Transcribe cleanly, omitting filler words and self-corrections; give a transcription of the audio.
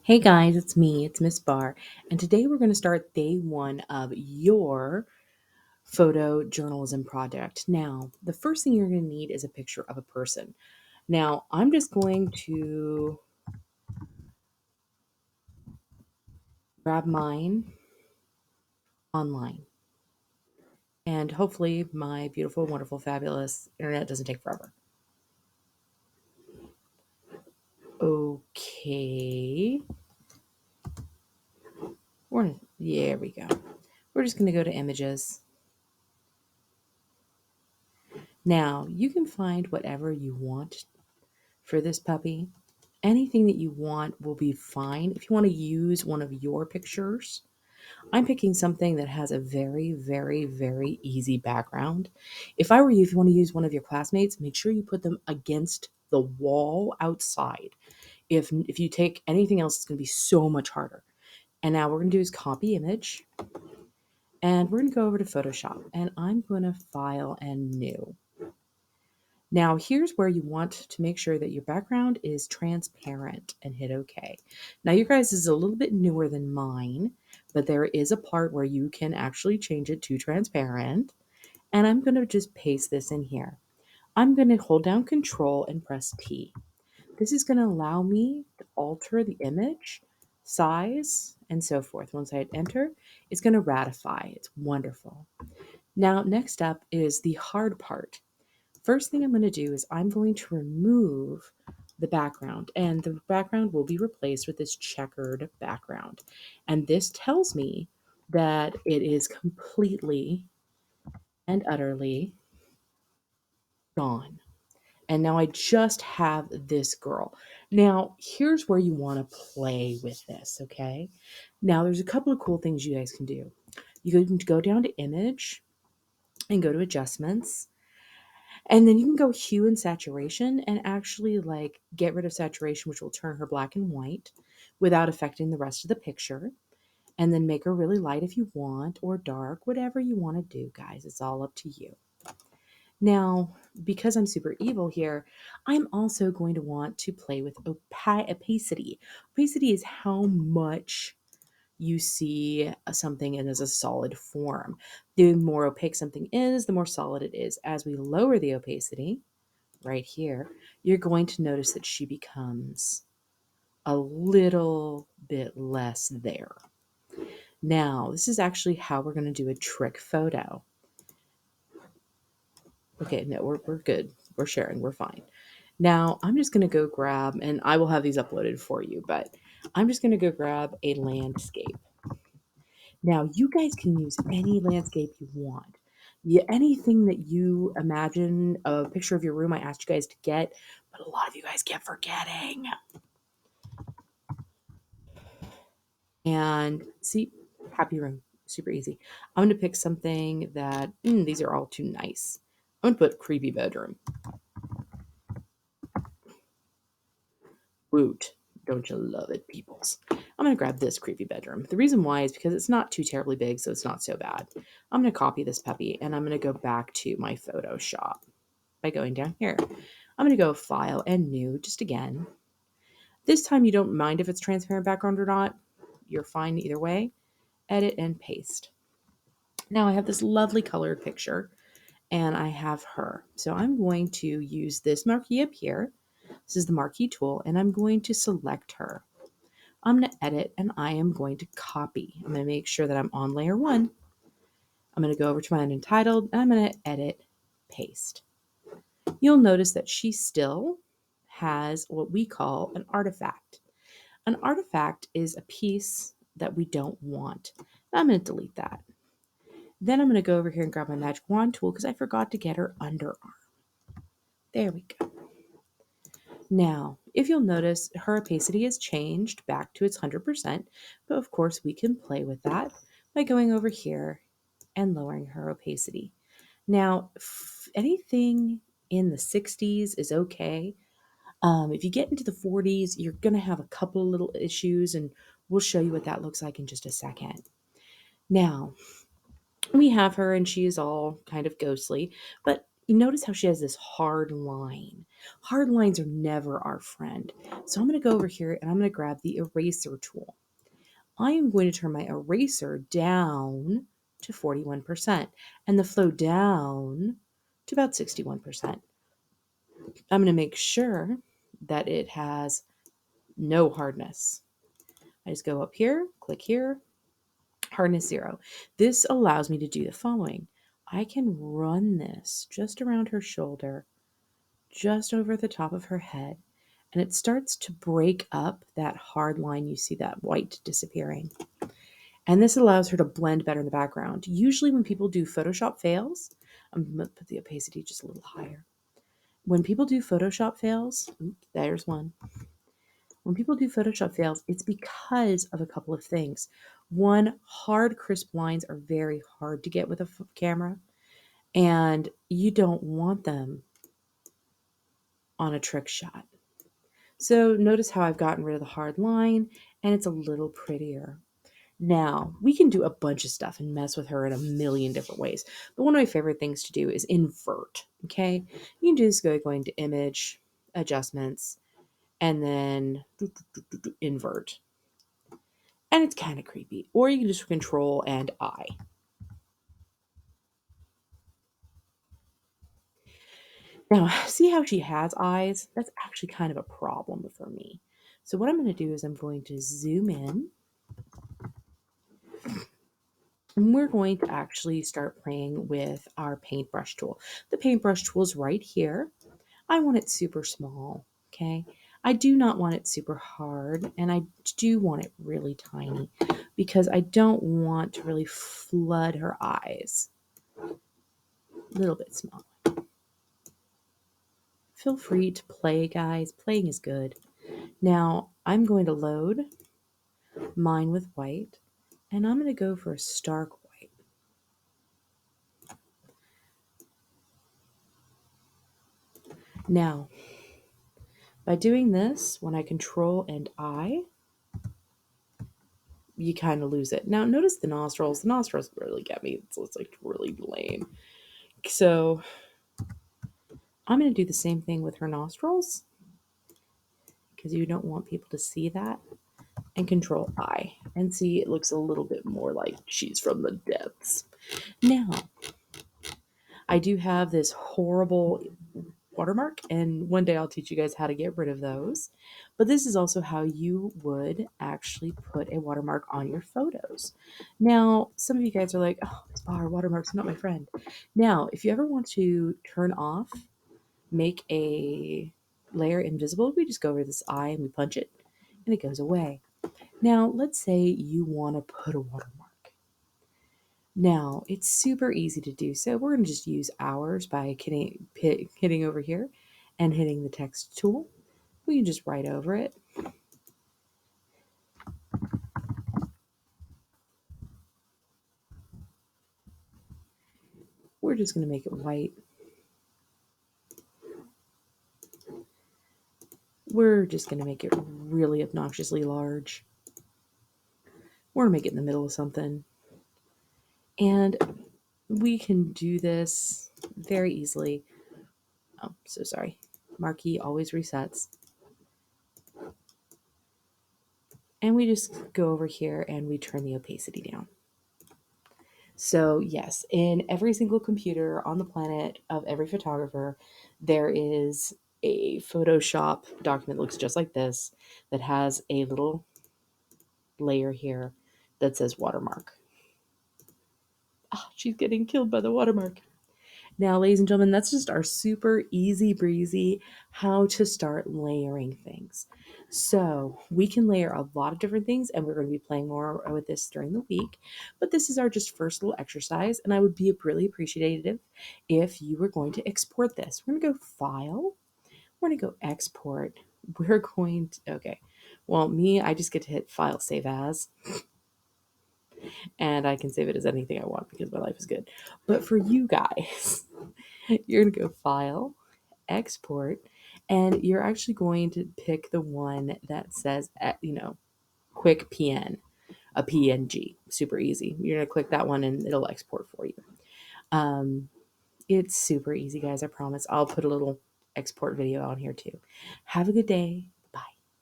Hey guys, it's me, it's Miss Barr, and today we're going to start day one of your photojournalism project. Now, the first thing you're going to need is a picture of a person. Now, I'm just going to grab mine online, and hopefully, my beautiful, wonderful, fabulous internet doesn't take forever. Okay, there we go. We're just going to go to images. Now, you can find whatever you want for this puppy. Anything that you want will be fine. If you want to use one of your pictures, I'm picking something that has a very, very, very easy background. If I were you, if you want to use one of your classmates, make sure you put them against the wall outside. If you take anything else, it's going to be so much harder. And now we're going to do is copy image, and we're going to go over to Photoshop, and I'm going to file and new. Now, here's where you want to make sure that your background is transparent and hit OK. Now, your guys is a little bit newer than mine, but there is a part where you can actually change it to transparent. And I'm going to just paste this in here. I'm going to hold down Control and press P. This is going to allow me to alter the image, size, and so forth. Once I hit enter, it's going to ratify. It's wonderful. Now, next up is the hard part. First thing I'm going to do is I'm going to remove the background, and the background will be replaced with this checkered background. And this tells me that it is completely and utterly gone. And now I just have this girl. Now, here's where you want to play with this, okay? Now, there's a couple of cool things you guys can do. You can go down to image and go to adjustments. And then you can go hue and saturation and actually like get rid of saturation, which will turn her black and white without affecting the rest of the picture. And then make her really light if you want, or dark, whatever you want to do, guys. It's all up to you. Now, because I'm super evil here, I'm also going to want to play with opacity. Opacity is how much you see something in as a solid form. The more opaque something is, the more solid it is. As we lower the opacity, right here, you're going to notice that she becomes a little bit less there. Now, this is actually how we're going to do a trick photo. Okay, no, we're good. We're sharing. We're fine. Now, I'm just going to go grab, and I will have these uploaded for you, but I'm just going to go grab a landscape. Now, you guys can use any landscape you want. Anything that you imagine, a picture of your room I asked you guys to get, but a lot of you guys kept forgetting. And see, happy room, super easy. I'm going to pick something that, these are all too nice. I'm going to put creepy bedroom. Woot. Don't you love it, peoples? I'm going to grab this creepy bedroom. The reason why is because it's not too terribly big, so it's not so bad. I'm going to copy this puppy, and I'm going to go back to my Photoshop by going down here. I'm going to go File and New just again. This time you don't mind if it's transparent background or not. You're fine either way. Edit and paste. Now I have this lovely colored picture, and I have her. So I'm going to use this marquee up here. This is the marquee tool, and I'm going to select her. I'm going to edit, and I am going to copy. I'm going to make sure that I'm on layer 1. I'm going to go over to my unentitled, and I'm going to edit, paste. You'll notice that she still has what we call an artifact. An artifact is a piece that we don't want. I'm going to delete that. Then I'm going to go over here and grab my magic wand tool because I forgot to get her underarm. There we go. Now, if you'll notice, her opacity has changed back to its 100%, but of course we can play with that by going over here and lowering her opacity. Now, anything in the 60s is okay. If you get into the 40s, you're going to have a couple of little issues, and we'll show you what that looks like in just a second. Now, we have her, and she is all kind of ghostly, but You notice how she has this hard line. Hard lines are never our friend. So I'm going to go over here and I'm going to grab the eraser tool. I am going to turn my eraser down to 41% and the flow down to about 61%. I'm going to make sure that it has no hardness. I just go up here, click here, hardness 0. This allows me to do the following. I can run this just around her shoulder, just over the top of her head, and it starts to break up that hard line. You see that white disappearing. And this allows her to blend better in the background. Usually when people do Photoshop fails, I'm going to put the opacity just a little higher. When people do Photoshop fails, oops, there's one. When people do Photoshop fails, it's because of a couple of things. One, hard, crisp lines are very hard to get with a camera, and you don't want them on a trick shot. So notice how I've gotten rid of the hard line, and it's a little prettier. Now, we can do a bunch of stuff and mess with her in a million different ways. But one of my favorite things to do is invert, okay? You can just go into image, adjustments, and then invert. And it's kind of creepy. Or you can just control and I. Now, see how she has eyes? That's actually kind of a problem for me. So what I'm going to do is I'm going to zoom in. And we're going to actually start playing with our paintbrush tool. The paintbrush tool is right here. I want it super small, okay? I do not want it super hard, and I do want it really tiny because I don't want to really flood her eyes. A little bit small. Feel free to play, guys. Playing is good. Now, I'm going to load mine with white, and I'm going to go for a stark white. Now, by doing this, when I control and I, you kind of lose it. Now, notice the nostrils. The nostrils really get me. It's like really lame. So I'm going to do the same thing with her nostrils because you don't want people to see that. And control I. And see, it looks a little bit more like she's from the depths. Now, I do have this horrible watermark, and one day I'll teach you guys how to get rid of those. But this is also how you would actually put a watermark on your photos. Now, some of you guys are like, oh, our watermark's not my friend. Now, if you ever want to turn off, make a layer invisible, we just go over this eye and we punch it, and it goes away. Now, let's say you want to put a watermark. Now, it's super easy to do so. We're going to just use ours by hitting over here and hitting the text tool. We can just write over it. We're just going to make it white. We're just going to make it really obnoxiously large. We're going to make it in the middle of something. And we can do this very easily. Oh, so sorry. Marquee always resets. And we just go over here and we turn the opacity down. So yes, in every single computer on the planet of every photographer, there is a Photoshop document that looks just like this that has a little layer here that says watermark. Ah, she's getting killed by the watermark. Now, ladies and gentlemen, that's just our super easy breezy how to start layering things. So we can layer a lot of different things, and we're going to be playing more with this during the week. But this is our just first little exercise, and I would be really appreciative if you were going to export this. We're going to go File. We're going to go Export. We're going to, okay. Well, me, I just get to hit File, Save As. And I can save it as anything I want because my life is good. But for you guys, you're going to go File, Export, and you're actually going to pick the one that says, Quick PN, a PNG. Super easy. You're going to click that one and it'll export for you. It's super easy, guys. I promise. I'll put a little export video on here too. Have a good day.